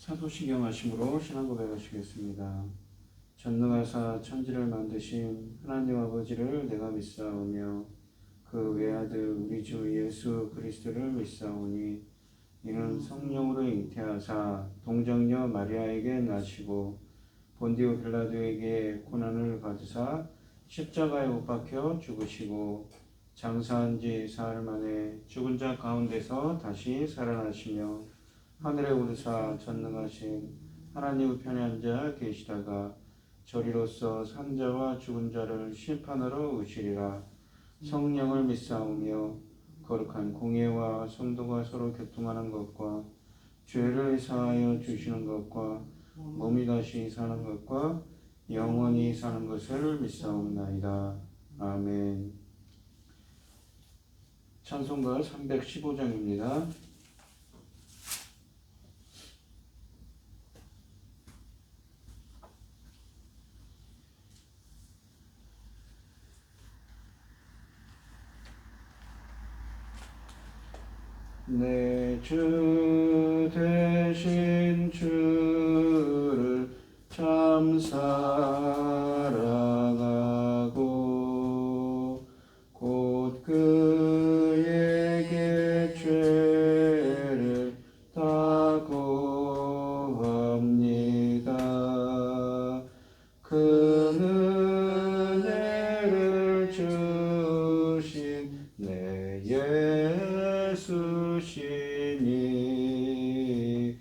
사도신경 하심으로 신앙 고백하시겠습니다. 전능하사 천지를 만드신 하나님 아버지를 내가 믿사오며 그 외아들 우리 주 예수 그리스도를 믿사오니 이는 성령으로 잉태하사 동정녀 마리아에게 나시고 본디오 빌라도에게 고난을 받으사 십자가에 못 박혀 죽으시고 장사한 지 사흘 만에 죽은 자 가운데서 다시 살아나시며 하늘에 오르사 전능하신 하나님 우편에 앉아 계시다가 저리로서 산자와 죽은 자를 심판하러 오시리라. 성령을 믿사오며 거룩한 공예와 성도가 서로 교통하는 것과 죄를 사하여 주시는 것과 몸이 다시 사는 것과 영원히 사는 것을 믿사옵나이다. 아멘. 찬송가 315장입니다. 내 주 되신 주를 참 사랑하고 곧 그에게 죄를 다 고합니다. 그 은혜를 주신 내 예수시니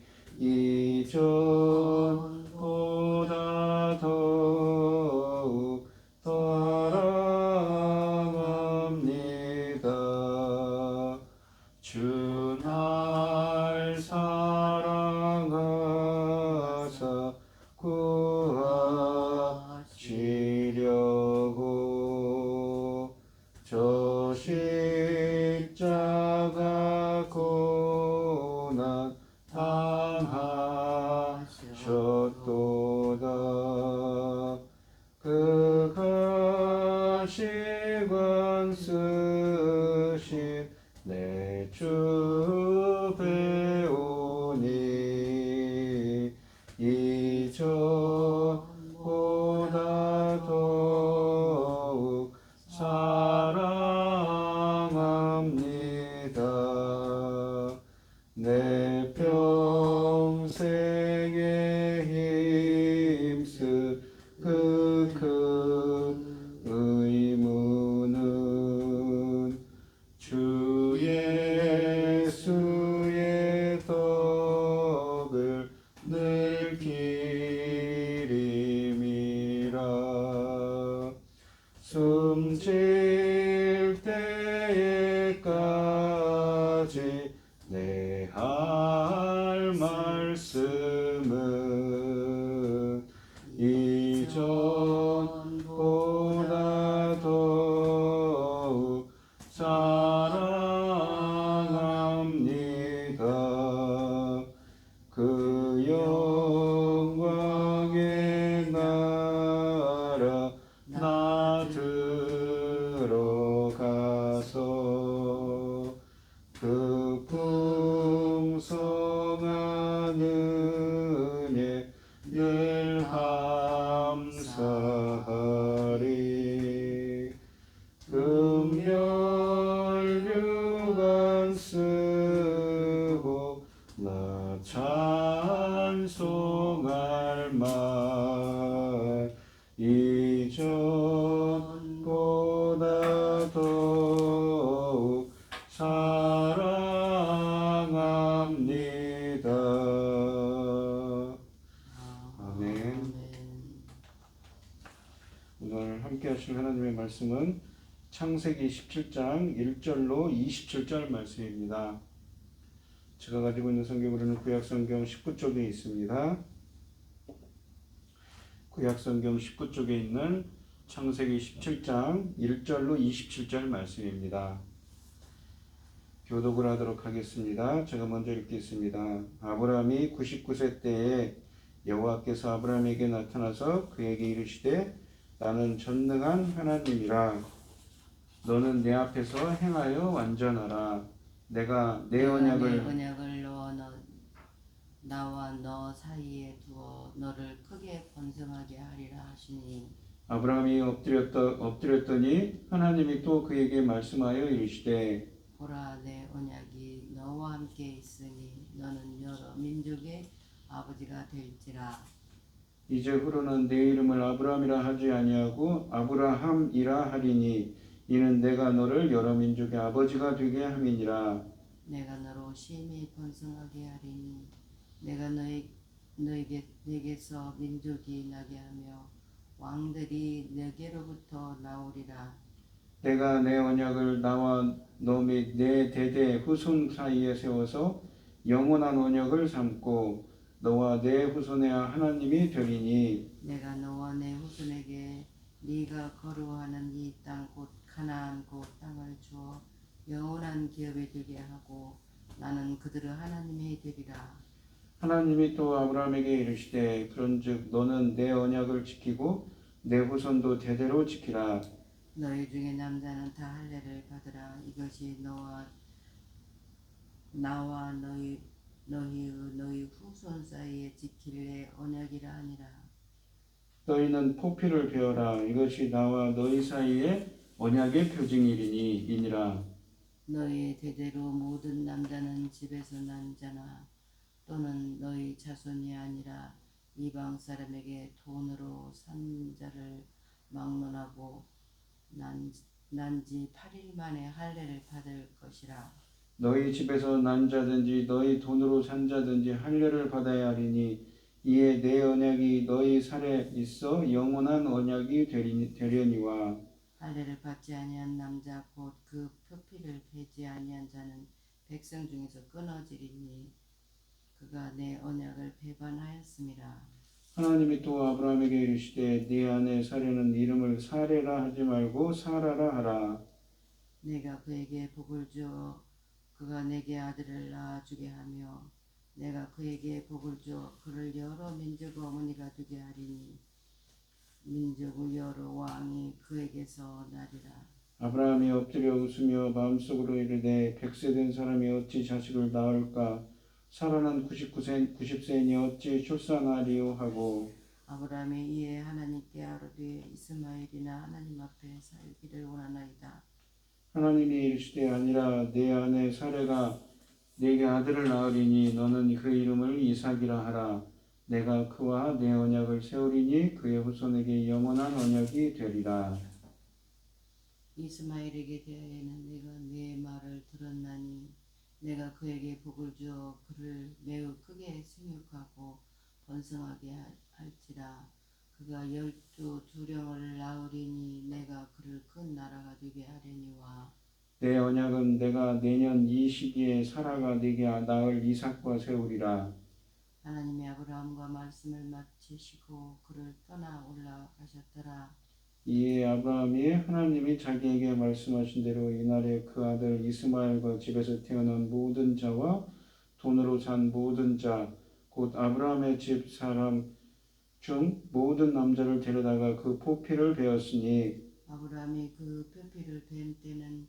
이전보다 더욱 사랑합니다. 주 날 사랑하사 구하시려고 저 십자가 고난 당하셨도다. 그 가시관 쓰신 내 주 배우니 이전보다 더욱 사랑합니다. 내 평생에 힘쓸 그 큰 의무는 주 예수의 덕을 늘 기림이라. 숨질 때까지 내 할 말씀은 이전보다 더욱 사랑합니다. 그 영광의 나라 나 들어가서 그 풍성한 은혜 늘 감사하리. 금멸류관 쓰고 나 찬송할 말 이전보다 더욱 사랑합니다. 아멘. 오늘 함께 하실 하나님의 말씀은 창세기 17장 1절로 27절 말씀입니다. 제가 가지고 있는 성경으로는 구약성경 19쪽에 있습니다. 구약성경 19쪽에 있는 창세기 17장 1절로 27절 말씀입니다. 교독을 하도록 하겠습니다. 제가 먼저 읽겠습니다. 아브라함이 99세 때에 여호와께서 아브라함에게 나타나서 그에게 이르시되 나는 전능한 하나님이라. 너는 내 앞에서 행하여 완전하라. 내가 내 언약을 나와 너 사이에 두어 너를 크게 번성하게 하리라 하시니 아브라함이 엎드렸더니 하나님이 또 그에게 말씀하여 이르시되 보라 내 언약이 너와 함께 있으니 너는 여러 민족의 아버지가 될지라. 이제후로는 내 이름을 아브라함이라 하지 아니하고 아브라함이라 하리니 이는 내가 너를 여러 민족의 아버지가 되게 함이니라. 내가 너로 심히 번성하게 하리니 내가 내게서 민족이 나게 하며 왕들이 내게로부터 나오리라. 내가 내 언약을 나와 너 및 내 대대 후손 사이에 세워서 영원한 언약을 삼고 너와 내 후손의 하나님이 되리니 내가 너와 내 후손에게 네가 거루하는 이 땅 곧 가나안 곧 땅을 주어 영원한 기업이 되게 하고 나는 그들의 하나님이 되리라. 하나님이 또 아브라함에게 이르시되 그런즉 너는 내 언약을 지키고 내 후손도 대대로 지키라. 너희 중에 남자는 다 할례를 받으라. 이것이 나와 너희 후손 사이에 지킬 내 언약이라 하니라. 너희는 포피를 베어라. 이것이 나와 너희 사이에 언약의 표징이니라. 너희 대대로 모든 남자는 집에서 난 자나 또는 너희 자손이 아니라 이방 사람에게 돈으로 산 자를 막론하고 난지 8일 만에 할례를 받을 것이라. 너희 집에서 난 자든지 너희 돈으로 산 자든지 할례를 받아야 하리니 이에 내 언약이 너희 살에 있어 영원한 언약이 되려니와. 할례를 받지 아니한 남자 곧 그 표피를 베지 아니한 자는 백성 중에서 끊어지리니 그가 내 언약을 배반하였음이라. 하나님이 또 아브라함에게 이르시되 네 아내 사레는 이름을 사레라 하지 말고 사라라 하라. 내가 그에게 복을 주어 그가 내게 아들을 낳아주게 하며 내가 그에게 복을 주어 그를 여러 민족 어머니가 되게 하리니 민족의 여러 왕이 그에게서 나리라. 아브라함이 엎드려 웃으며 마음속으로 이르되 100세 된 사람이 어찌 자식을 낳을까? 사라는 90세니 어찌 출산하리요 하고. 아브라함이 이에 하나님께 아뢰되 이스마엘이나 하나님 앞에 살기를 원하나이다. 하나님이 이르시되 아니라 내 아내 사레가 네게 아들을 낳으리니 너는 그 이름을 이삭이라 하라. 내가 그와 내 언약을 세우리니 그의 후손에게 영원한 언약이 되리라. 이스마엘에게 대하여는 내가 네 말을 들었나니 내가 그에게 복을 주어 그를 매우 크게 생육하고 번성하게 할지라. 그가 12두령을 낳으리니 내가 그를 큰 나라가 되게 하려니와. 내 언약은 내가 내년 이 시기에 사라가 네게 낳을 이삭과 세우리라. 하나님이 아브라함과 말씀을 마치시고 그를 떠나 올라가셨더라. 이에 아브라함이 하나님이 자기에게 말씀하신 대로 이날에 그 아들 이스마엘과 집에서 태어난 모든 자와 돈으로 산 모든 자 곧 아브라함의 집 사람 중 모든 남자를 데려다가 그 포피를 베었으니 아브라함이 그 표피를 벤 때는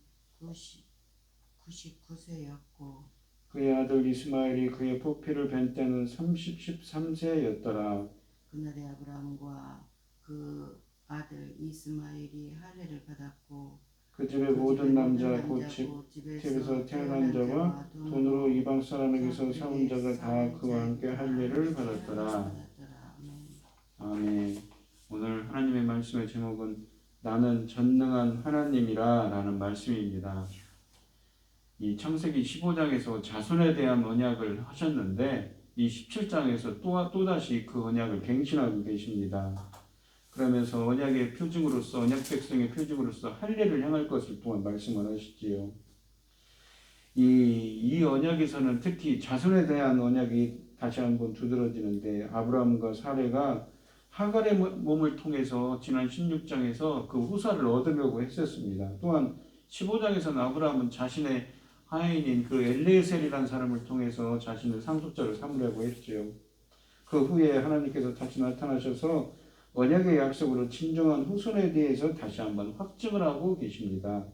99세였고 그의 아들 이스마엘이 그의 포피를 벤 때는 13세였더라. 그날에 아브라함과 그 아들 이스마엘이 할례를 받았고 그 집의 모든 남자 곧 집에서 집에서 태어난 자와 돈으로 이방 사람에게서 사온 자가 다 그와 함께 할례를 받았더라. 아멘. 오늘 하나님의 말씀의 제목은 나는 전능한 하나님이라 라는 말씀입니다. 이 창세기 15장에서 자손에 대한 언약을 하셨는데 이 17장에서 또다시 그 언약을 갱신하고 계십니다. 그러면서 언약의 표징으로서 언약 백성의 표징으로서 할례를 행할 것을 또한 말씀을 하시지요. 이 언약에서는 특히 자손에 대한 언약이 다시 한번 두드러지는데 아브라함과 사레가 하갈의 몸을 통해서 지난 16장에서 그 후사를 얻으려고 했었습니다. 또한 15장에서는 아브라함은 자신의 하인인 그 엘레셀이라는 사람을 통해서 자신을 상속자로 삼으려고 했지요. 그 후에 하나님께서 다시 나타나셔서 언약의 약속으로 진정한 후손에 대해서 다시 한번 확증을 하고 계십니다.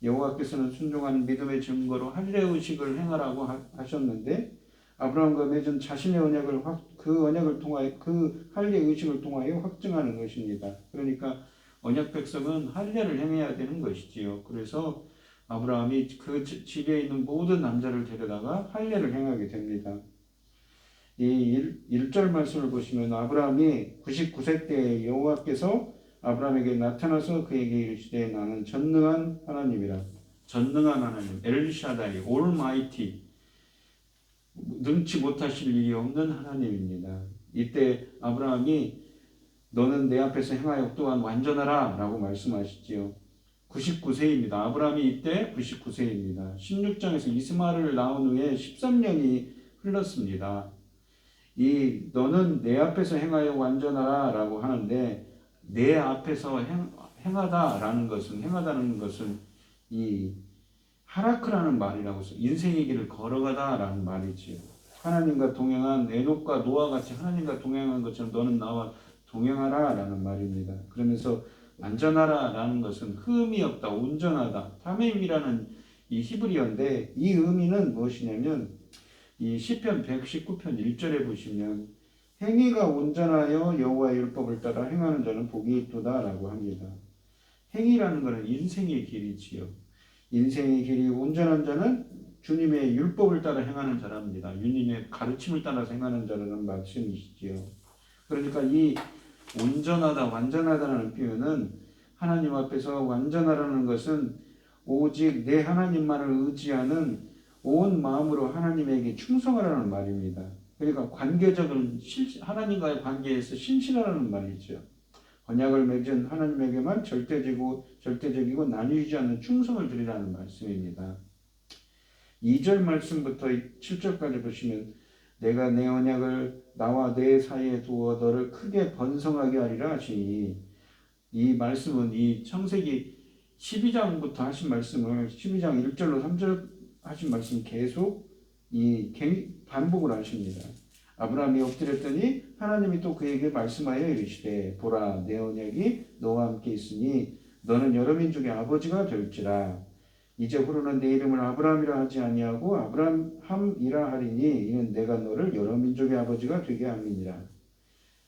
여호와께서는 순종한 믿음의 증거로 할례 의식을 행하라고 하셨는데 아브라함과 맺은 자신의 언약을 그 언약을 통하여 그 할례 의식을 통하여 확증하는 것입니다. 그러니까 언약 백성은 할례를 행해야 되는 것이지요. 그래서 아브라함이 그 집에 있는 모든 남자를 데려다가 할례를 행하게 됩니다. 이 1절 말씀을 보시면 아브라함이 99세 때 여호와께서 아브라함에게 나타나서 그에게 이르시되 나는 전능한 하나님이라. 전능한 하나님, 엘샤다이, 올마이티, 능치 못하실 일이 없는 하나님입니다. 이때 아브라함이 너는 내 앞에서 행하여 또한 완전하라 라고 말씀하시지요. 99세입니다. 아브라함이 이때 99세입니다. 16장에서 이스마엘을 낳은 후에 13년이 흘렀습니다. 이 너는 내 앞에서 행하여 완전하라 라고 하는데 내 앞에서 행하다라는 것은 행하다는 것은 이 하라크라는 말이라고 해서 인생의 길을 걸어가다라는 말이지요. 하나님과 동행한 에녹과 노아 같이 하나님과 동행한 것처럼 너는 나와 동행하라라는 말입니다. 그러면서 완전하라라는 것은 흠이 없다, 온전하다, 타메임이라는 이 히브리어인데 이 의미는 무엇이냐면 이 시편 119편 1절에 보시면 행위가 온전하여 여호와의 율법을 따라 행하는 자는 복이 있도다라고 합니다. 행위라는 것은 인생의 길이지요. 인생의 길이 온전한 자는 주님의 율법을 따라 행하는 자랍니다. 주님의 가르침을 따라서 행하는 자라는 말씀이시지요. 그러니까 이 온전하다, 완전하다는 표현은 하나님 앞에서 완전하라는 것은 오직 내 하나님만을 의지하는 온 마음으로 하나님에게 충성하라는 말입니다. 그러니까 관계적인 하나님과의 관계에서 신실하라는 말이죠. 언약을 맺은 하나님에게만 절대적이고 나뉘지 않는 충성을 드리라는 말씀입니다. 2절 말씀부터 7절까지 보시면 내가 내 언약을 나와 내 사이에 두어 너를 크게 번성하게 하리라 하시니 이 말씀은 이 창세기 12장부터 하신 말씀을 12장 1절로 3절 하신 말씀 계속 반복을 하십니다. 아브라함이 엎드렸더니 하나님이 또 그에게 말씀하여 이르시되 보라 내 언약이 너와 함께 있으니 너는 여러 민족의 아버지가 될지라. 이제 후로는 내 이름을 아브라함이라 하지 아니하고 아브라함이라 하리니 이는 내가 너를 여러 민족의 아버지가 되게 함이니라.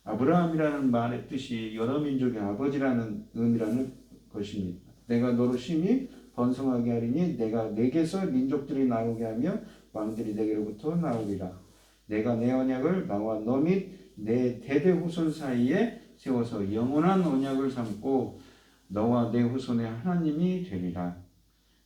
아브라함이라는 말의 뜻이 여러 민족의 아버지라는 의미라는 것입니다. 내가 너로 심히 번성하게 하리니 내가 내게서 민족들이 나오게 하며 왕들이 내게로부터 나오리라. 내가 내 언약을 나와 너 및 내 대대 후손 사이에 세워서 영원한 언약을 삼고 너와 내 후손의 하나님이 되리라.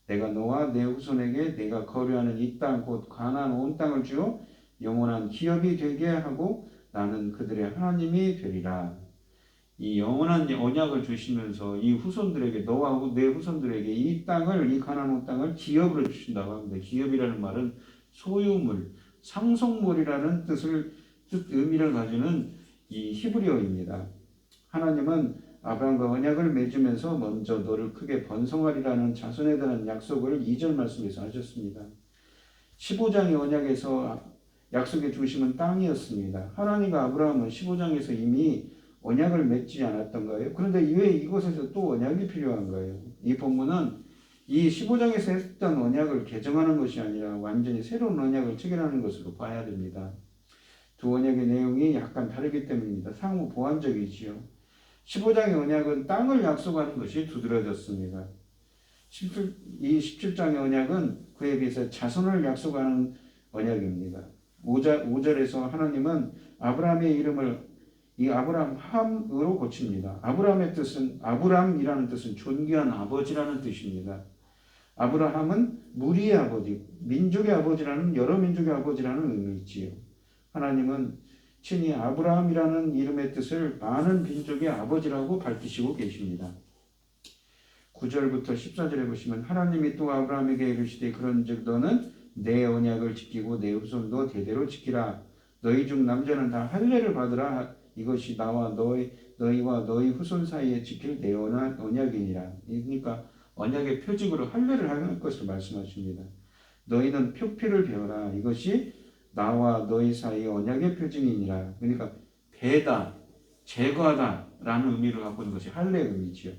내가 너와 내 후손에게 내가 거류하는 이 땅 곧 가나안 온 땅을 주어 영원한 기업이 되게 하고 나는 그들의 하나님이 되리라. 이 영원한 언약을 주시면서 이 후손들에게 너와 내 후손들에게 이 땅을 이 가나안 온 땅을 기업으로 주신다고 합니다. 기업이라는 말은 소유물, 상속물이라는 의미를 가지는 이 히브리어입니다. 하나님은 아브라함과 언약을 맺으면서 먼저 너를 크게 번성하리라는 자손에 대한 약속을 2절 말씀에서 하셨습니다. 15장의 언약에서 약속해 주심은 땅이었습니다. 하나님과 아브라함은 15장에서 이미 언약을 맺지 않았던가요? 그런데 왜 이곳에서 또 언약이 필요한가요? 이 본문은 이 15장에서 했던 언약을 개정하는 것이 아니라 완전히 새로운 언약을 체결하는 것으로 봐야 됩니다. 두 언약의 내용이 약간 다르기 때문입니다. 상호 보완적이지요. 15장의 언약은 땅을 약속하는 것이 두드러졌습니다. 이 17장의 언약은 그에 비해서 자손을 약속하는 언약입니다. 5절에서 하나님은 아브라함의 이름을 이 아브라함으로 고칩니다. 아브라함이라는 뜻은 존귀한 아버지라는 뜻입니다. 아브라함은 무리의 아버지, 민족의 아버지라는 여러 민족의 아버지라는 의미이지요. 하나님은 친히 아브라함이라는 이름의 뜻을 많은 민족의 아버지라고 밝히시고 계십니다. 9절부터 14절에 보시면 하나님이 또 아브라함에게 이르시되 그런즉 너는 내 언약을 지키고 내 후손도 대대로 지키라. 너희 중 남자는 다 할례를 받으라. 이것이 나와 너희와 너희 후손 사이에 지킬 내 언약이니라. 그러니까 언약의 표징으로 할례를 할 것을 말씀하십니다. 너희는 표피를 베어라. 이것이 나와 너희 사이의 언약의 표징이니라. 그러니까 배다, 제거하다 라는 의미를 갖고 있는 것이 할례의 의미지요.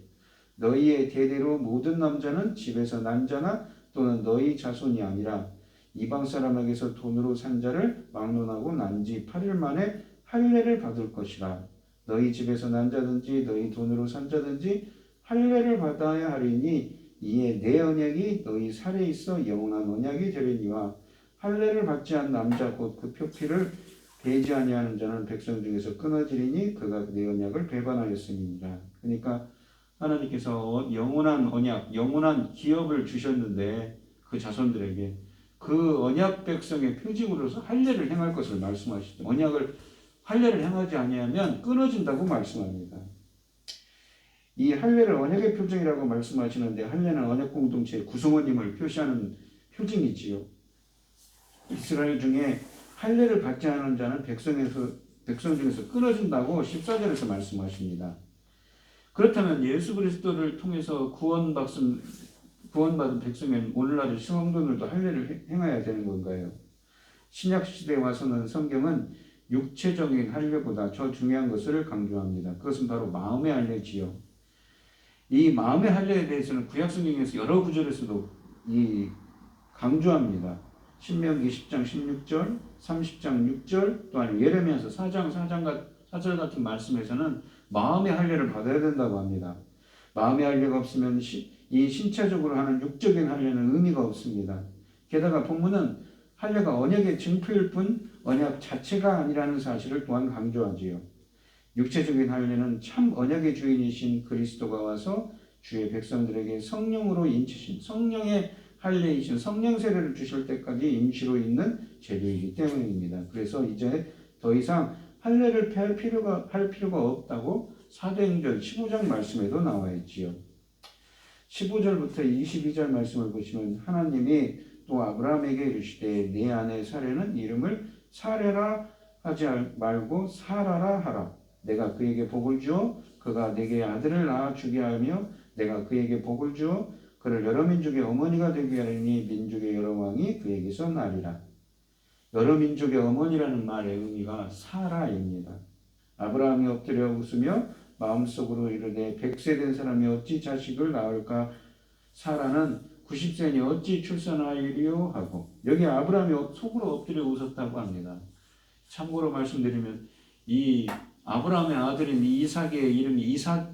너희의 대대로 모든 남자는 집에서 난 자나 또는 너희 자손이 아니라 이방 사람에게서 돈으로 산 자를 막론하고 난 지 8일 만에 할례를 받을 것이라. 너희 집에서 난 자든지 너희 돈으로 산 자든지 할례를 받아야 하리니 이에 내 언약이 너희 살에 있어 영원한 언약이 되리니와 할례를 받지 않은 남자 곧 그 표피를 베지 아니하는 자는 백성 중에서 끊어지리니 그가 내 언약을 배반하였음이니라. 그러니까 하나님께서 영원한 언약, 영원한 기업을 주셨는데 그 자손들에게 그 언약 백성의 표징으로서 할례를 행할 것을 말씀하시죠. 할례를 행하지 아니하면 끊어진다고 말씀합니다. 이 할례를 언약의 표징이라고 말씀하시는데 할례는 언약 공동체의 구성원임을 표시하는 표징이지요. 이스라엘 중에 할례를 받지 않은 자는 백성 중에서 끊어진다고 14절에서 말씀하십니다. 그렇다면 예수 그리스도를 통해서 구원받은 백성은 오늘날 성도들도 할례를 행해야 되는 건가요? 신약 시대에 와서는 성경은 육체적인 할례보다 더 중요한 것을 강조합니다. 그것은 바로 마음의 할례지요. 이 마음의 할례에 대해서는 구약 성경에서 여러 구절에서도 강조합니다. 신명기 10장 16절, 30장 6절, 또한 예레미야서 4장 4절 같은 말씀에서는 마음의 할례를 받아야 된다고 합니다. 마음의 할례가 없으면 이 신체적으로 하는 육적인 할례는 의미가 없습니다. 게다가 본문은 할례가 언약의 증표일 뿐 언약 자체가 아니라는 사실을 또한 강조하지요. 육체적인 할례는 참 언약의 주인이신 그리스도가 와서 주의 백성들에게 성령으로 인치신 성령의 할례이신 성령 세례를 주실 때까지 임시로 있는 제도이기 때문입니다. 그래서 이제 더 이상 할례를 할 필요가 없다고 사도행전 15장 말씀에도 나와 있지요. 15절부터 22절 말씀을 보시면 하나님이 또 아브라함에게 이르시되 내 아내 사례는 이름을 사레라 하지 말고 사라라 하라. 내가 그에게 복을 주어 그가 내게 아들을 낳아 주게 하며 내가 그에게 복을 주어 그를 여러 민족의 어머니가 되게 하리니 민족의 여러 왕이 그에게서 나리라. 여러 민족의 어머니라는 말의 의미가 사라입니다. 아브라함이 엎드려 웃으며 마음속으로 이르되 100세 된 사람이 어찌 자식을 낳을까? 사라는 90세니 어찌 출산하리요? 하고 여기 아브라함이 속으로 엎드려 웃었다고 합니다. 참고로 말씀드리면 이 아브라함의 아들인 이삭의 이름이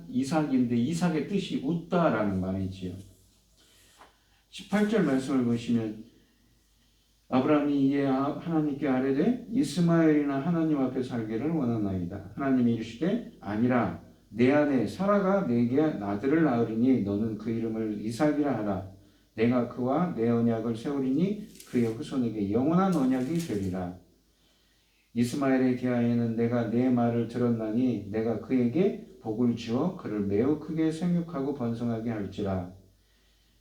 이삭인데 이삭의 뜻이 웃다라는 말이지요. 18절 말씀을 보시면 아브라함이 이에 하나님께 아뢰되 이스마엘이나 하나님 앞에 살기를 원하나이다. 하나님이 이르시되 아니라 내 아내 사라가 내게 아들을 낳으리니 너는 그 이름을 이삭이라 하라. 내가 그와 내 언약을 세우리니 그의 후손에게 영원한 언약이 되리라. 이스마엘에 대하여는 내가 내 말을 들었나니 내가 그에게 복을 주어 그를 매우 크게 생육하고 번성하게 할지라.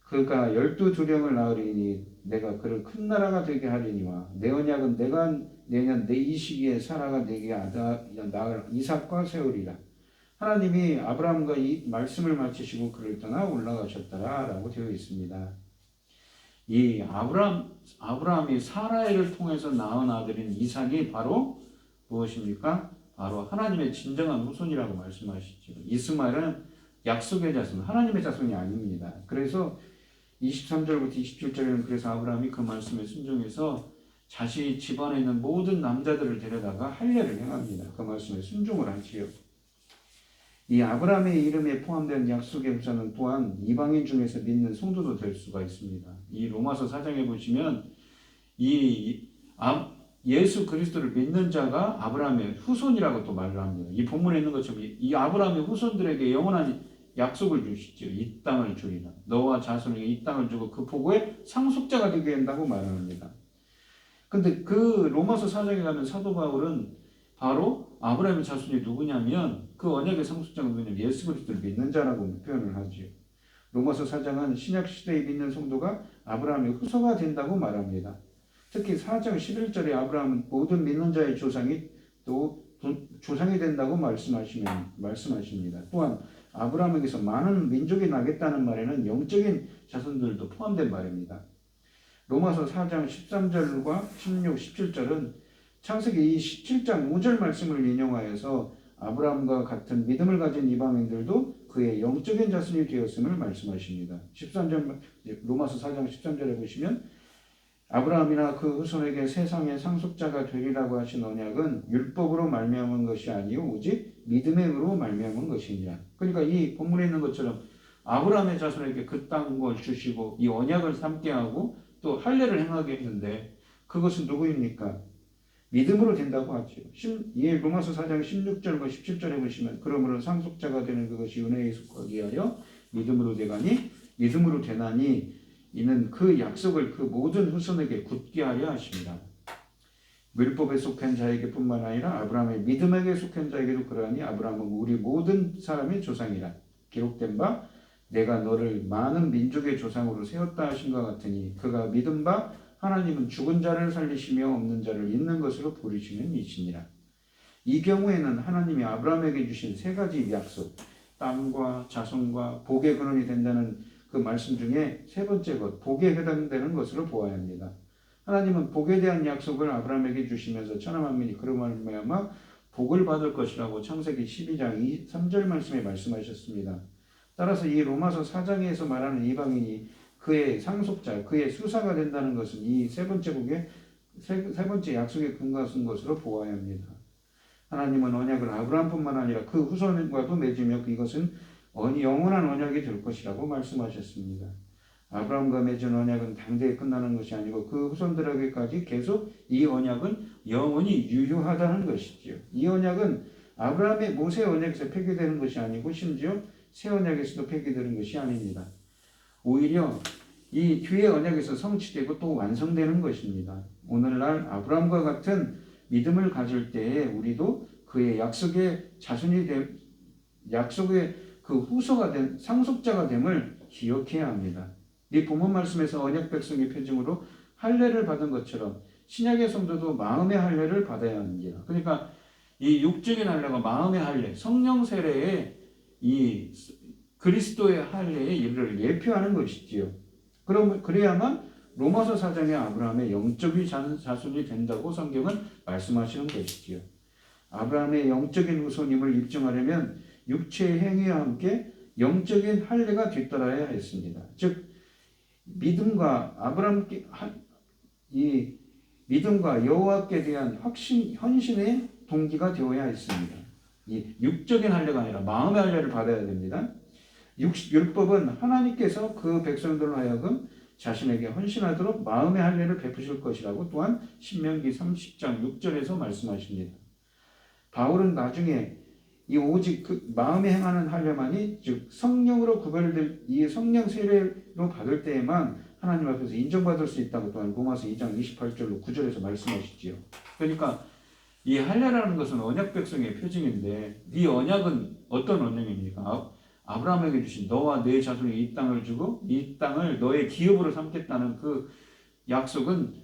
그가 12두령을 낳으리니 내가 그를 큰 나라가 되게 하리니와 내 언약은 내가 내년 내 이 시기에 사라가 내게 낳을 이삭과 세우리라. 하나님이 아브라함과 이 말씀을 마치시고 그를 떠나 올라가셨더라 라고 되어 있습니다. 이 아브라함이 사라를 통해서 낳은 아들인 이삭이 바로 무엇입니까? 바로 하나님의 진정한 후손이라고 말씀하시죠. 이스마엘은 약속의 자손, 하나님의 자손이 아닙니다. 그래서 23절부터 27절에는 그래서 아브라함이 그 말씀에 순종해서 자신 집안에 있는 모든 남자들을 데려다가 할례를 행합니다. 그 말씀에 순종을 하지요. 이 아브라함의 이름에 포함된 약속의 후사는 또한 이방인 중에서 믿는 성도도 될 수가 있습니다. 이 로마서 4장에 보시면 예수 그리스도를 믿는 자가 아브라함의 후손이라고 또 말을 합니다. 이 본문에 있는 것처럼 이 아브라함의 후손들에게 영원한 약속을 주시죠. 이 땅을 주리라. 너와 자손에게 이 땅을 주고 그 보고의 상속자가 되게 한다고 말합니다. 근데 그 로마서 4장에 가면 사도 바울은 바로 아브라함의 자손이 누구냐면 그 언약의 상속자가 누구냐면 예수 그리스도를 믿는 자라고 표현을 하죠. 로마서 4장은 신약 시대에 믿는 성도가 아브라함의 후손가 된다고 말합니다. 특히 4장 11절에 아브라함은 모든 믿는 자의 조상이 또 조상이 된다고 말씀하십니다. 또한 아브라함에게서 많은 민족이 나겠다는 말에는 영적인 자손들도 포함된 말입니다. 로마서 4장 13절과 16, 17절은 창세기 17장 5절 말씀을 인용하여서 아브라함과 같은 믿음을 가진 이방인들도 그의 영적인 자손이 되었음을 말씀하십니다. 13절 로마서 4장 13절에 보시면 아브라함이나 그 후손에게 세상의 상속자가 되리라고 하신 언약은 율법으로 말미암은 것이 아니요 오직 믿음의 의로 말미암은 것이니라. 그러니까 이 본문에 있는 것처럼 아브라함의 자손에게 그 땅을 주시고 이 언약을 삼게 하고 또 할례를 행하게 했는데 그것은 누구입니까? 믿음으로 된다고 하죠. 이 로마서 4장 16절과 17절에 보시면 그러므로 상속자가 되는 그것이 은혜에 속하기 하여 믿음으로 되가니 믿음으로 되나니 이는 그 약속을 그 모든 후손에게 굳게 하려 하십니다. 율법에 속한 자에게 뿐만 아니라 아브라함의 믿음에게 속한 자에게도 그러하니 아브라함은 우리 모든 사람의 조상이라 기록된 바 내가 너를 많은 민족의 조상으로 세웠다 하신 것 같으니 그가 믿은 바 하나님은 죽은 자를 살리시며 없는 자를 있는 것으로 부르시는 이시니라. 이 경우에는 하나님이 아브라함에게 주신 세 가지 약속, 땅과 자손과 복의 근원이 된다는 그 말씀 중에 세 번째 것, 복에 해당되는 것으로 보아야 합니다. 하나님은 복에 대한 약속을 아브라함에게 주시면서 천하 만민이 그로 말미암아 복을 받을 것이라고 창세기 12장 3절 말씀에 말씀하셨습니다. 따라서 이 로마서 4장에서 말하는 이방인이 그의 상속자, 그의 수사가 된다는 것은 이 세 번째 복의 세 번째 약속에 근거한 것으로 보아야 합니다. 하나님은 언약을 아브라함뿐만 아니라 그 후손과도 맺으며 이것은 영원한 언약이 될 것이라고 말씀하셨습니다. 아브라함과 맺은 언약은 당대에 끝나는 것이 아니고 그 후손들에게까지 계속 이 언약은 영원히 유효하다는 것이지요. 이 언약은 아브라함의 모세 언약에서 폐기되는 것이 아니고 심지어 새 언약에서도 폐기되는 것이 아닙니다. 오히려 이 뒤의 언약에서 성취되고 또 완성되는 것입니다. 오늘날 아브라함과 같은 믿음을 가질 때에 우리도 그의 약속의 자손이 약속의 그 후손가 된 상속자가 됨을 기억해야 합니다. 이 본문 말씀에서 언약 백성의 표징으로 할례를 받은 것처럼 신약의 성도도 마음의 할례를 받아야 합니다. 그러니까 이 육적인 할례가 마음의 할례, 성령 세례의 이 그리스도의 할례의 일을 예표하는 것이지요. 그래야만 로마서 4장의 아브라함의 영적인 자손이 된다고 성경은 말씀하시는 것이지요. 아브라함의 영적인 후손임을 입증하려면 육체의 행위와 함께 영적인 할례가 뒤따라야 했습니다. 즉 믿음과 여호와께 대한 헌신의 동기가 되어야 했습니다. 이 육적인 할례가 아니라 마음의 할례를 받아야 됩니다. 율법은 하나님께서 그 백성들로 하여금 자신에게 헌신하도록 마음의 할례를 베푸실 것이라고 또한 신명기 30장 6절에서 말씀하십니다. 바울은 나중에 이 오직 그 마음에 행하는 할례만이 즉 성령으로 구별될 이 성령 세례로 받을 때에만 하나님 앞에서 인정받을 수 있다고 또한 로마서 2장 28절로 9절에서 말씀하시지요. 그러니까 이 할례라는 것은 언약 백성의 표징인데 이 언약은 어떤 언약입니까? 아브라함에게 주신 너와 네 자손에게 이 땅을 주고 이 땅을 너의 기업으로 삼겠다는 그 약속은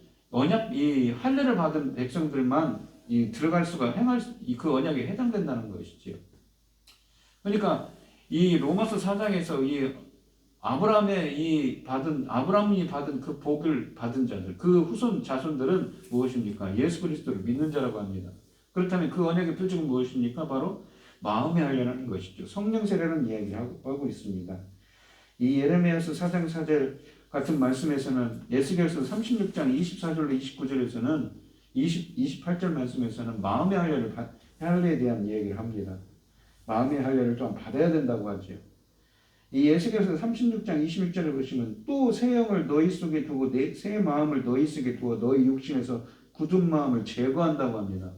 이 할례를 받은 백성들만 들어갈 수가 그 언약에 해당된다는 것이지요. 그러니까 이 로마서 4장에서 이 아브라함이 받은 그 복을 받은 자들, 그 후손 자손들은 무엇입니까? 예수 그리스도를 믿는 자라고 합니다. 그렇다면 그 언약의 표징은 무엇입니까? 바로 마음의 할례라는 것이죠. 성령 세례라는 이야기를 하고 있습니다. 이 예레미야서 4장 4절 같은 말씀에서는 에스겔서 36장 24절로 29절에서는 28절 말씀에서는 마음의 할례에 대한 이야기를 합니다. 마음의 할례를 또한 받아야 된다고 하죠. 이 에스겔서 36장 26절을 보시면 또 새 영을 너희 속에 두고 새 마음을 너희 속에 두어 너희 육신에서 굳은 마음을 제거한다고 합니다.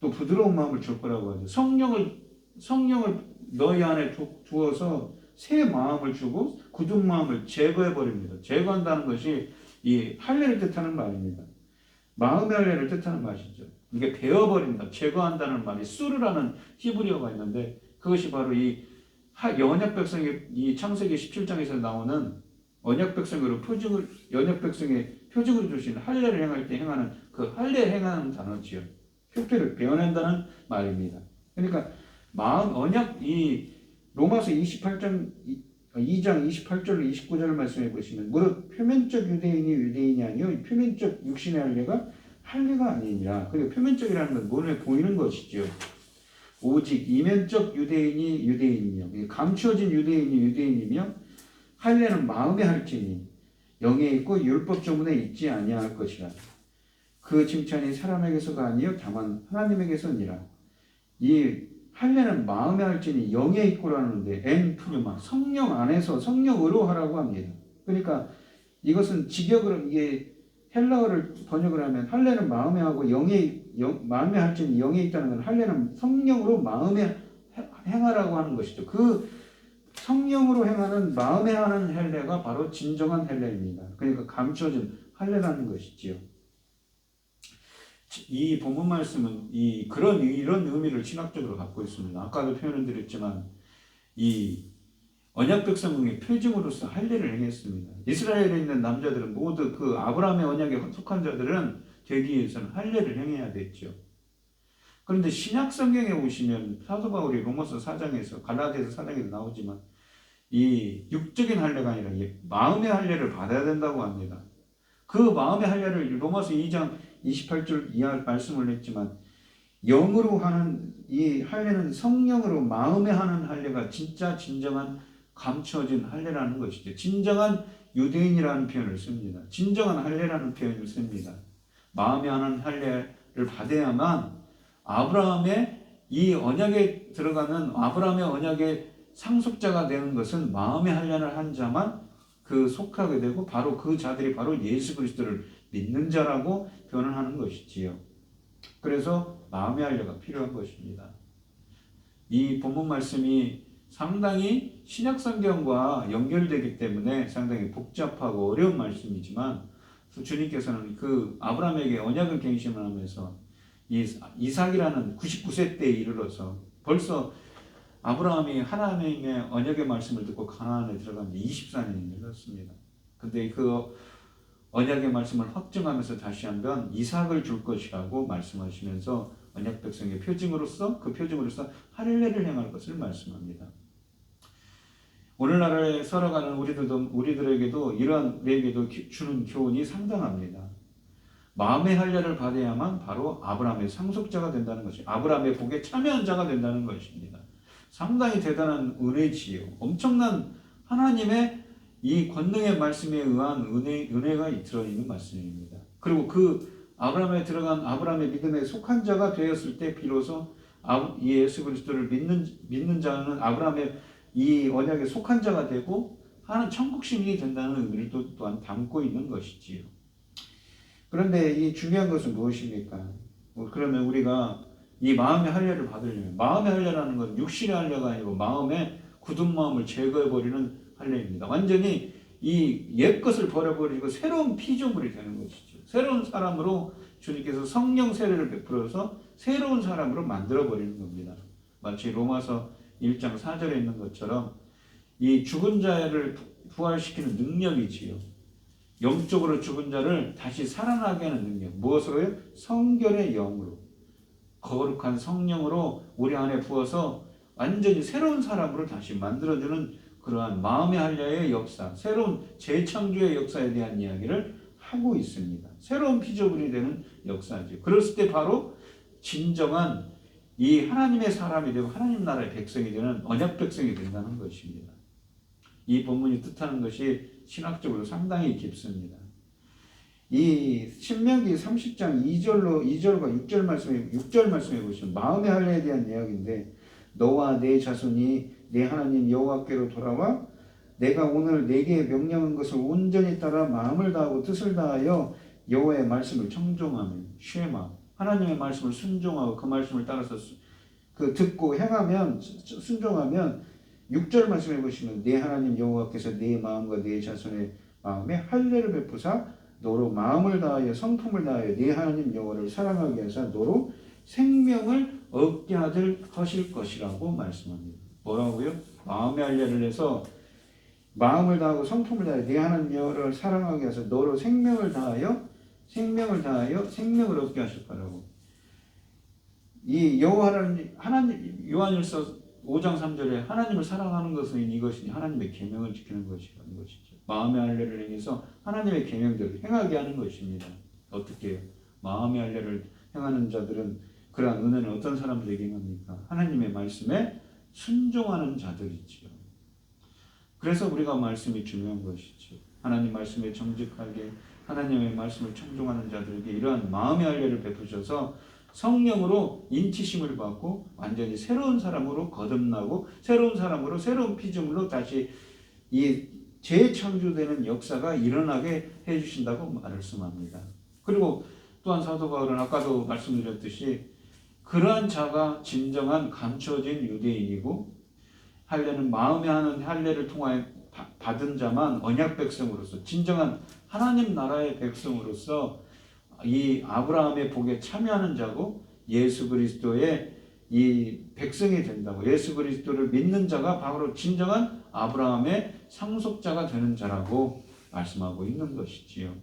또 부드러운 마음을 줄 거라고 하죠. 성령을 너희 안에 두어서 새 마음을 주고 굳은 마음을 제거해 버립니다. 제거한다는 것이 이 할례를 뜻하는 말입니다. 마음의 할례를 뜻하는 말이죠. 이게 베어버린다, 제거한다는 말이 수르라는 히브리어가 있는데 그것이 바로 이 언약 백성의 이 창세기 17장에서 나오는 언약 백성으로 언약 백성의 표징으로 주신 할례를 행할 때 행하는 그 할례 행하는 단어지요. 표표를 베어낸다는 말입니다. 그러니까 이 로마서 2장 28절로 29절 말씀해 보시면 무릇 표면적 유대인이 아니요 표면적 육신의 할례가 아니니라. 그리고 표면적이라는 건 눈에 보이는 것이죠. 오직 이면적 유대인이 유대인이며 감추어진 유대인이 유대인이며 할례는 마음의 할지니 영에 있고 율법 조문에 있지 아니할 것이라. 그 칭찬이 사람에게서가 아니요 다만 하나님에게서니라. 이 할례는 마음에 할지니 영에 있고라는데 엔 푸뉴마 성령 안에서 성령으로 하라고 합니다. 그러니까 이것은 직역으로 이게 헬라어를 번역을 하면 할례는 마음에 하고 마음에 할지니 영에 있다는 건 할례는 성령으로 마음에 행하라고 하는 것이죠. 그 성령으로 행하는 마음에 하는 할례가 바로 진정한 할례입니다. 그러니까 감춰진 할례라는 것이지요. 이 본문 말씀은 이런 의미를 신학적으로 갖고 있습니다. 아까도 표현을 드렸지만 이 언약 백성의 표징으로서 할례를 행했습니다. 이스라엘에 있는 남자들은 모두 그 아브라함의 언약에 속한 자들은 되기 위해서는 할례를 행해야 됐죠. 그런데 신약 성경에 오시면 사도 바울이 로마서 4장에서 갈라디아서 4장에서 나오지만 이 육적인 할례가 아니라 마음의 할례를 받아야 된다고 합니다. 그 마음의 할례를 로마서 2장 28절 이하 말씀을 했지만 영으로 하는 이 할례는 성령으로 마음에 하는 할례가 진짜 진정한 감춰진 할례라는 것이죠. 진정한 유대인이라는 표현을 씁니다. 진정한 할례라는 표현을 씁니다. 마음에 하는 할례를 받아야만 아브라함의 이 언약에 들어가는 아브라함의 언약의 상속자가 되는 것은 마음의 할례를 한 자만 그 속하게 되고 바로 그 자들이 바로 예수 그리스도를 믿는 자라고 표현을 하는 것이지요. 그래서 마음의 할례가 필요한 것입니다. 이 본문 말씀이 상당히 신약 성경과 연결되기 때문에 상당히 복잡하고 어려운 말씀이지만 주님께서는 그 아브라함에게 언약을 갱신하면서 이삭이라는 99세 때에 이르러서 벌써 아브라함이 하나님의 언약의 말씀을 듣고 가나안에 들어간 지 24년이 흘렀습니다. 근데 그 언약의 말씀을 확증하면서 다시 한번 이삭을 줄 것이라고 말씀하시면서 언약 백성의 표징으로서 그 표징으로서 할례를 행할 것을 말씀합니다. 오늘날에 살아가는 우리들에게도 이러한 우리에게도 주는 교훈이 상당합니다. 마음의 할례를 받아야만 바로 아브라함의 상속자가 된다는 것이 아브라함의 복에 참여한 자가 된다는 것입니다. 상당히 대단한 은혜지요. 엄청난 하나님의 이 권능의 말씀에 의한 은혜가 들어있는 말씀입니다. 그리고 그 아브라함에 들어간 아브라함의 믿음에 속한 자가 되었을 때 비로소 예수 그리스도를 믿는 자는 아브라함의 이 언약에 속한 자가 되고 하는 천국 시민이 된다는 의미를 또한 담고 있는 것이지요. 그런데 이 중요한 것은 무엇입니까? 그러면 우리가 이 마음의 할례를 받으려면 마음의 할례라는 건 육신의 할례가 아니고 마음의 굳은 마음을 제거해버리는 할례입니다. 완전히 이 옛것을 버려버리고 새로운 피조물이 되는 것이죠. 새로운 사람으로 주님께서 성령 세례를 베풀어서 새로운 사람으로 만들어버리는 겁니다. 마치 로마서 1장 4절에 있는 것처럼 이 죽은 자를 부활시키는 능력이지요. 영적으로 죽은 자를 다시 살아나게 하는 능력. 무엇으로요? 성결의 영으로. 거룩한 성령으로 우리 안에 부어서 완전히 새로운 사람으로 다시 만들어주는 그러한 마음의 할례의 역사, 새로운 재창조의 역사에 대한 이야기를 하고 있습니다. 새로운 피조물이 되는 역사죠. 그랬을 때 바로 진정한 이 하나님의 사람이 되고 하나님 나라의 백성이 되는 언약 백성이 된다는 것입니다. 이 본문이 뜻하는 것이 신학적으로 상당히 깊습니다. 이 신명기 30장 2절과 6절 말씀에 보시면 마음의 할례에 대한 이야기인데 너와 내 자손이 내 하나님 여호와께로 돌아와 내가 오늘 내게 명령한 것을 온전히 따라 마음을 다하고 뜻을 다하여 여호와의 말씀을 청종하면 쉐마 하나님의 말씀을 순종하고 그 말씀을 따라서 듣고 행하면 순종하면 6절 말씀해 보시면 내 하나님 여호와께서 내 마음과 내 자손의 마음에 할례를 베푸사 너로 마음을 다하여 성품을 다하여 네 하나님 여호와를 사랑하게 하사 너로 생명을 얻게 하실 것이라고 말씀합니다. 뭐라고요? 마음의 할례를 해서 마음을 다하고 성품을 다하여 네 하나님 여호와를 사랑하게 하사 너로 생명을 다하여 생명을 얻게 하실 거라고. 이 여호와라는 하나님 요한일서 5장 3절에 하나님을 사랑하는 것은 이것이니 하나님의 계명을 지키는 것이라는 것이죠. 마음의 할례를 행해서 하나님의 계명들을 행하게 하는 것입니다. 어떻게 해요? 마음의 할례를 행하는 자들은 그러한 은혜는 어떤 사람들에게 행합니까? 하나님의 말씀에 순종하는 자들이지요. 그래서 우리가 말씀이 중요한 것이죠. 하나님 말씀에 정직하게 하나님의 말씀을 청종하는 자들에게 이러한 마음의 할례를 베푸셔서 성령으로 인치심을 받고 완전히 새로운 사람으로 거듭나고 새로운 사람으로 새로운 피조물로 다시 이 재창조되는 역사가 일어나게 해주신다고 말씀합니다. 그리고 또한 사도 바울은 아까도 말씀드렸듯이 그러한 자가 진정한 감춰진 유대인이고 할례는 마음에 하는 할례를 통하여 받은 자만 언약 백성으로서 진정한 하나님 나라의 백성으로서 이 아브라함의 복에 참여하는 자고 예수 그리스도의 이 백성이 된다고 예수 그리스도를 믿는 자가 바로 진정한 아브라함의 상속자가 되는 자라고 말씀하고 있는 것이지요.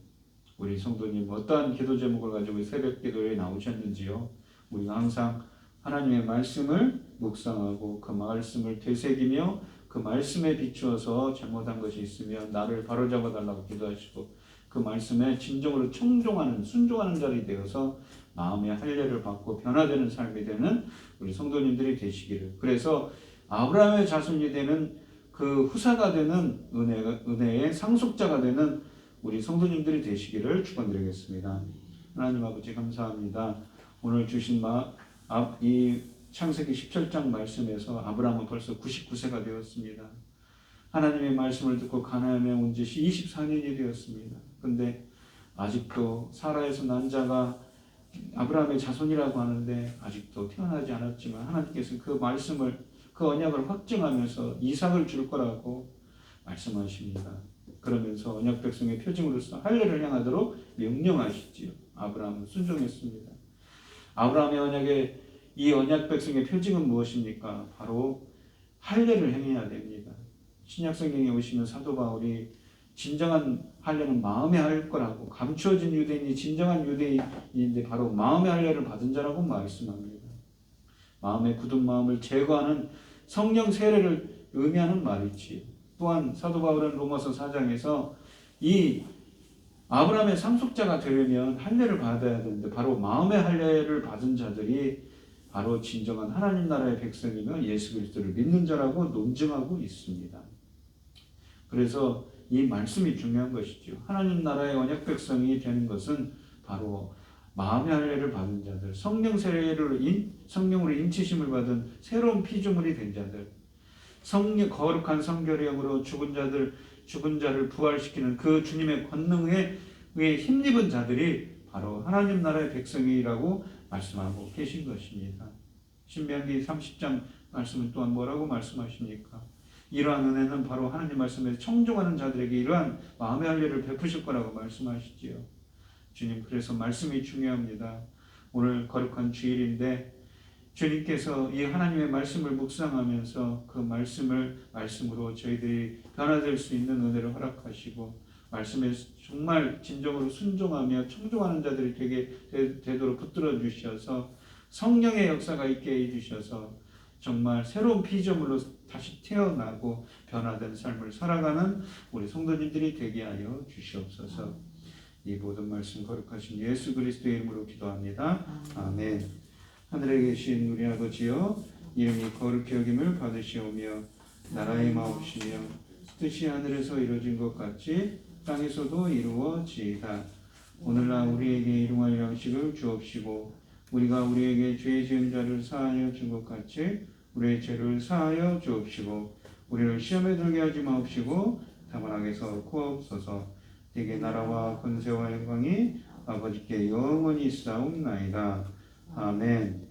우리 성도님 어떠한 기도 제목을 가지고 새벽 기도에 나오셨는지요? 우리가 항상 하나님의 말씀을 묵상하고 그 말씀을 되새기며 그 말씀에 비추어서 잘못한 것이 있으면 나를 바로잡아 달라고 기도하시고 그 말씀에 진정으로 청종하는 순종하는 자들이 되어서 마음의 할례를 받고 변화되는 삶이 되는 우리 성도님들이 되시기를. 그래서 아브라함의 자손이 되는 그 후사가 되는 은혜의 상속자가 되는 우리 성도님들이 되시기를 축원드리겠습니다. 하나님 아버지 감사합니다. 오늘 주신 이 창세기 17장 말씀에서 아브라함은 벌써 99세가 되었습니다. 하나님의 말씀을 듣고 가나안에 온 지 24년이 되었습니다. 근데 아직도 사라에서 난 자가 아브라함의 자손이라고 하는데 아직도 태어나지 않았지만 하나님께서 그 말씀을 그 언약을 확증하면서 이삭을 줄 거라고 말씀하십니다. 그러면서 언약 백성의 표징으로서 할례를 행하도록 명령하시지요. 아브라함은 순종했습니다. 아브라함의 언약의 이 언약 백성의 표징은 무엇입니까? 바로 할례를 행해야 됩니다. 신약성경에 오시면 사도 바울이 진정한 할례는 마음에 할 거라고 감추어진 유대인이 진정한 유대인인데 바로 마음의 할례를 받은 자라고 말씀합니다. 마음의 굳은 마음을 제거하는 성령 세례를 의미하는 말이지. 또한 사도 바울은 로마서 4장에서 이 아브라함의 상속자가 되려면 할례를 받아야 되는데 바로 마음의 할례를 받은 자들이 바로 진정한 하나님 나라의 백성이며 예수 그리스도를 믿는 자라고 논증하고 있습니다. 그래서 이 말씀이 중요한 것이죠. 하나님 나라의 언약 백성이 되는 것은 바로 마음의 할례를 받은 자들, 성령으로 인치심을 받은 새로운 피조물이 된 자들, 거룩한 성결의 영으로 죽은 자를 부활시키는 그 주님의 권능에 힘입은 자들이 바로 하나님 나라의 백성이라고 말씀하고 계신 것입니다. 신명기 30장 말씀은 또한 뭐라고 말씀하십니까? 이러한 은혜는 바로 하나님 말씀에 청종하는 자들에게 이러한 마음의 할례를 베푸실 거라고 말씀하시지요. 주님, 그래서 말씀이 중요합니다. 오늘 거룩한 주일인데 주님께서 이 하나님의 말씀을 묵상하면서 그 말씀으로 저희들이 변화될 수 있는 은혜를 허락하시고 말씀에 정말 진정으로 순종하며 청종하는 자들이 되도록 붙들어 주셔서 성령의 역사가 있게 해주셔서 정말 새로운 피조물로 다시 태어나고 변화된 삶을 살아가는 우리 성도님들이 되게 하여 주시옵소서. 이 모든 말씀 거룩하신 예수 그리스도의 이름으로 기도합니다. 아멘. 하늘에 계신 우리 아버지여, 이름이 거룩히 여김을 받으시오며 나라의 마옵시며 뜻이 하늘에서 이루어진 것 같이 땅에서도 이루어지이다. 오늘날 우리에게 일용할 양식을 주옵시고 우리가 우리에게 죄 지은 자를 사하여 준 것 같이 우리의 죄를 사하여 주옵시고 우리를 시험에 들게 하지 마옵시고 다만 악에서 구하옵소서. 대개 나라와 권세와 영광이 아버지께 영원히 있사옵나이다. 아멘.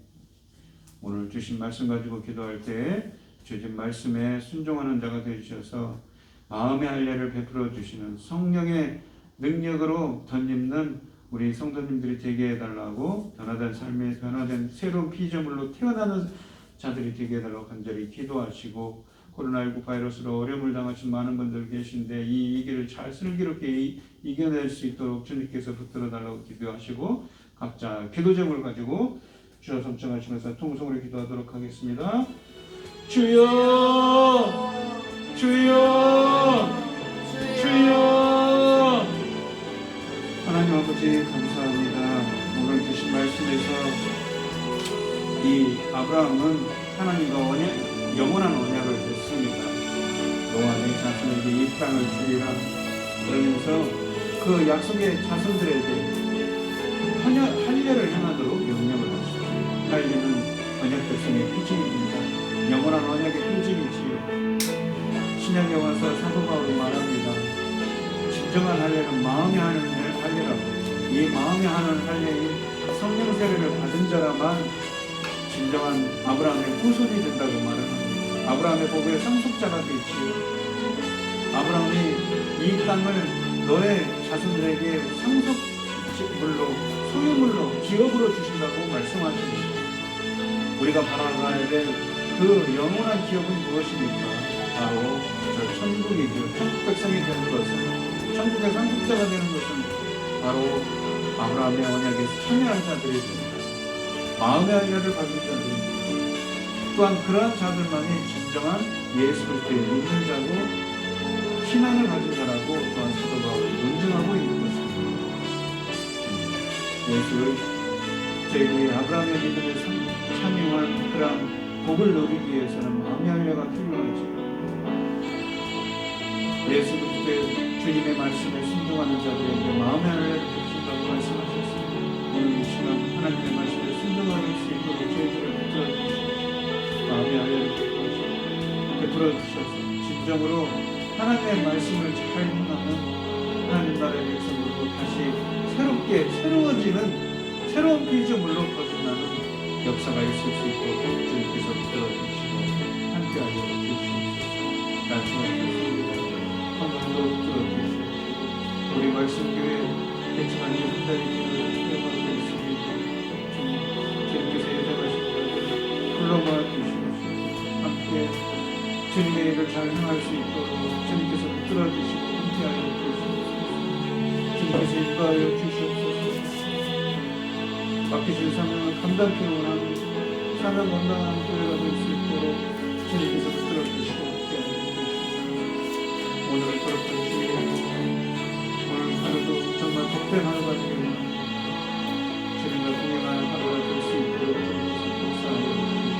오늘 주신 말씀 가지고 기도할 때 주신 말씀에 순종하는 자가 되주셔서 마음의 할례를 베풀어 주시는 성령의 능력으로 덧입는 우리 성도님들이 되게 해달라고 변화된 삶에 변화된 새로운 피조물로 태어나는 자들이 되게 해달라고 간절히 기도하시고 코로나19 바이러스로 어려움을 당하신 많은 분들 계신데 이 위기를 잘 슬기롭게 이겨낼 수 있도록 주님께서 붙들어 달라고 기도하시고 각자 기도 제목을 가지고 주여 성청하시면서 통성으로 기도하도록 하겠습니다. 주여 주여 주여. 하나님 아버지 감사합니다. 오늘 주신 말씀에서 이 아브라함은 하나님과 영원한 언약을 했습니다. 너와 네 자손에게 이 땅을 주리라. 그러면서 그 약속의 자손들에게 할례를 행하도록 명령을 하시죠. 할례는 언약 백성의 표징입니다. 영원한 언약의 표징이지요. 신약에 와서 사도 바울이 말합니다. 진정한 할례는 마음에 하는 할례라고. 이 마음에 하는 할례인 성령 세례를 받은 자라만 진정한 아브라함의 후손이 된다고 말합니다. 아브라함의 복의 상속자가 되지요. 아브라함이 이 땅을 너의 자손들에게 상속물로, 소유물로, 기업으로 주신다고 말씀하십니다. 우리가 바라봐야 될 그 영원한 기업은 무엇입니까? 바로 저 천국이죠. 천국 백성이 되는 것은, 천국의 상속자가 되는 것은 바로 아브라함의 언약에 참여한 자들이 됩니다. 마음의 할례를 받은 자들입니다. 또한 그러한 자들만이 진정한 예수 그리스도에 믿는 자고 신앙을 가진 자라고 또한 사도 바울이 논증하고 있는 것입니다. 예수의 제2의 아브라함의 믿음에 참여한 그러한 복을 누리기 위해서는 마음의 할례가 필요하죠. 예수 그리스도의 주님의 말씀에 순종하는 자들에게 마음의 할례를 베푸신다고 말씀하셨습니다. 오늘 이 시간 하나님의 말씀에 순종할 수 있도록 저희들을 붙들어 주시옵소서. 마음의 할례를 베풀어 주셔서 진정으로 하나님의 말씀을 잘 행하는 하나님 나라의 백성으로 다시 새로워지는 새로운 피조물로 거듭나는 역사가 있을 수 있도록 주님께서 붙들어 주시고 함께하여 주시옵소서. 말씀하셨습니다. 한번도 붙들어 주시옵소서. 우리 말씀교회 개척한 지 한 달이 되어 있습니다. 주님께서 예정하신 대로 불러모아 주시옵소서. 함께 주님의 일을 잘 행할 수 있도록 주님께서 붙들어 주시고 함께하여 주시옵소서. 주님께서 인도하여 주시옵소서. 맡기신 사명을 감당케 원하는 사명 감당하는 교회가 될 수 있도록 주님께서 붙들어 주시고 함께하여 주시옵소서. 오늘을 거룩한 주의 오늘 하루도 정말 복된 하루가 되기를 원합니다. 주님과 동행하는 하루가 될 수 있도록 주님께서 역사하여 주시옵소서.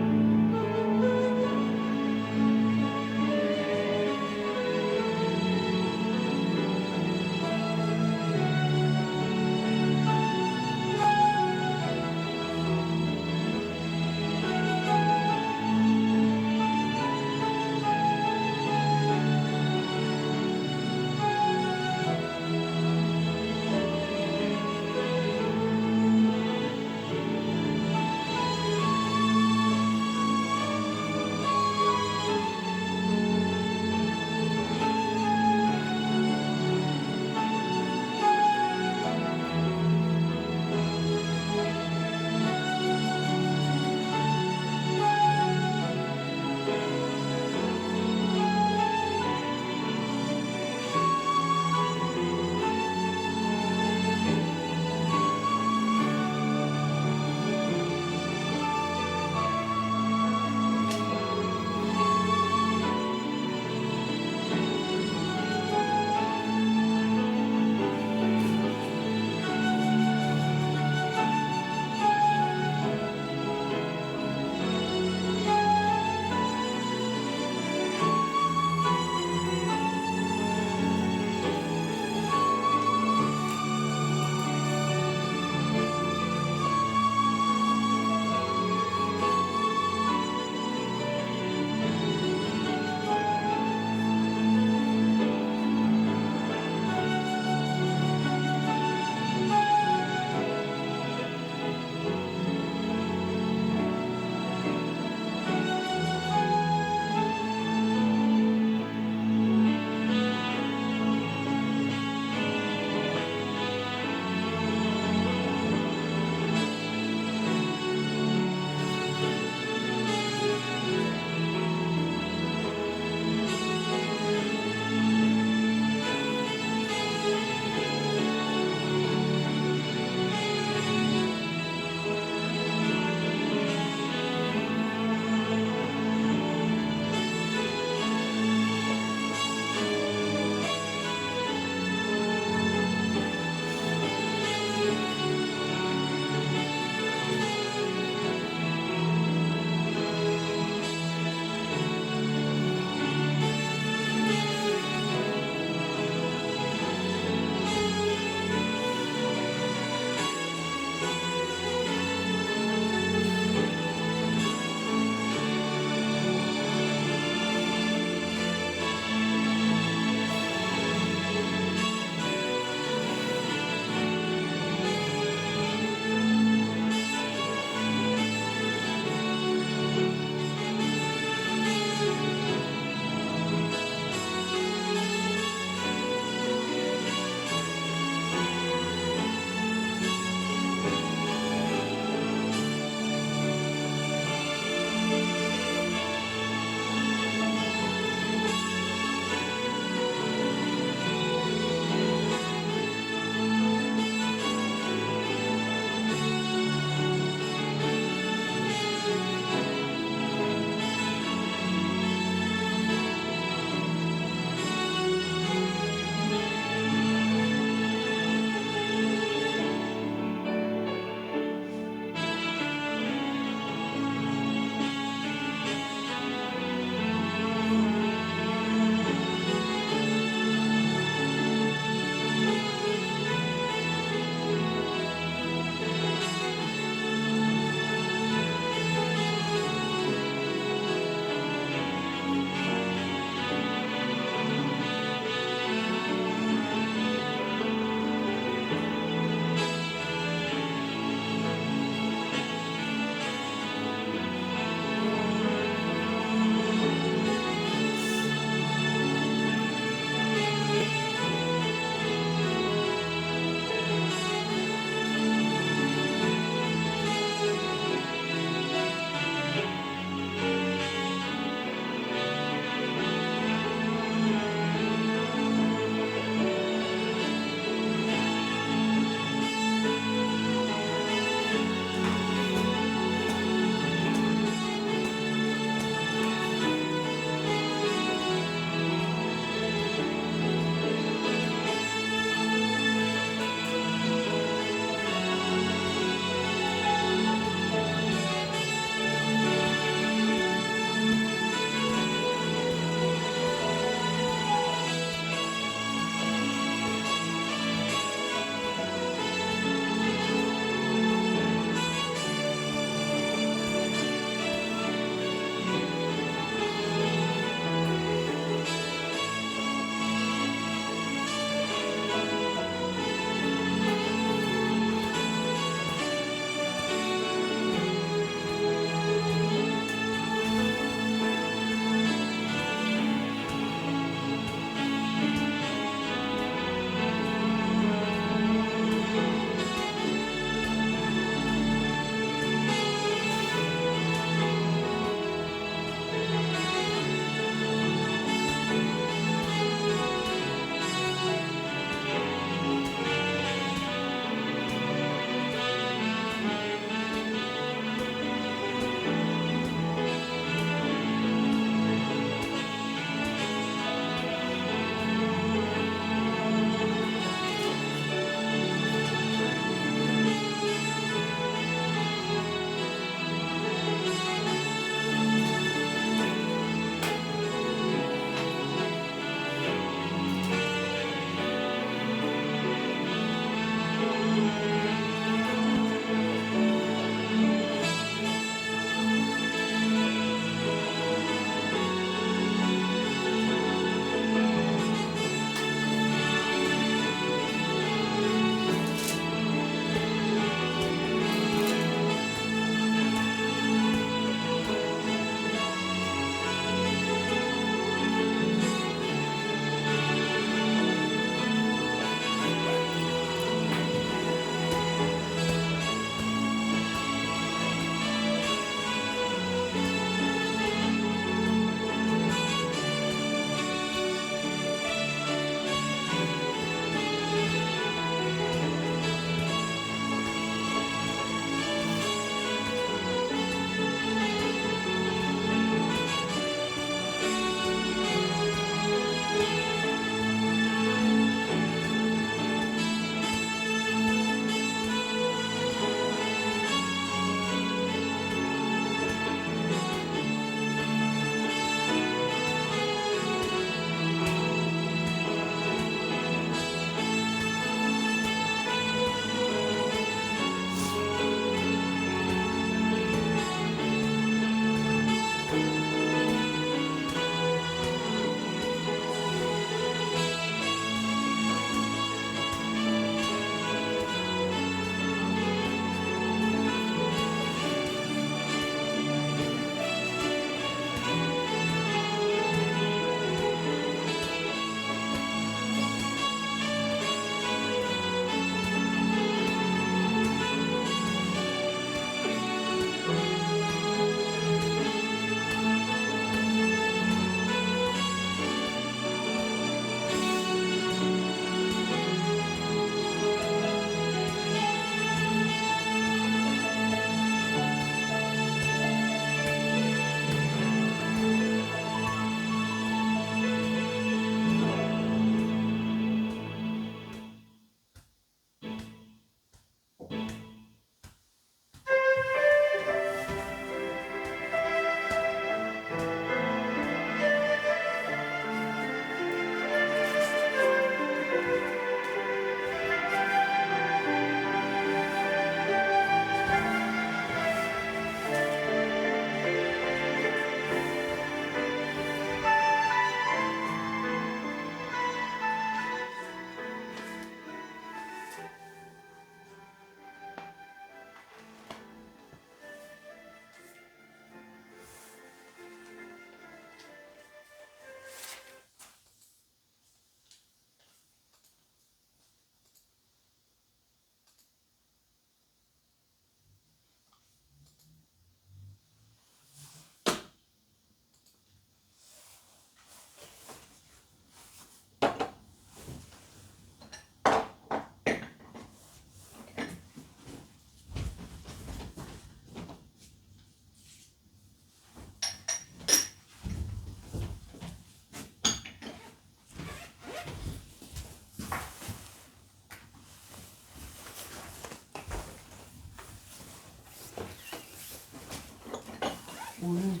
오늘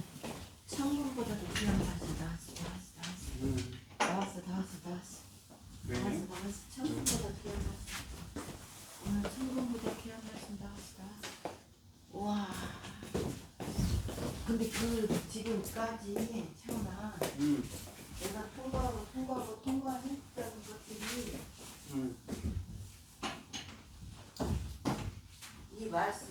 천국보다도 귀한 맛이 나왔어. 왜? 천국보다 귀한 맛. 오늘 천국보다 귀한 맛이 나왔어. 와. 근데 그 지금까지 창아 내가 통과했다는 것들이 이 말씀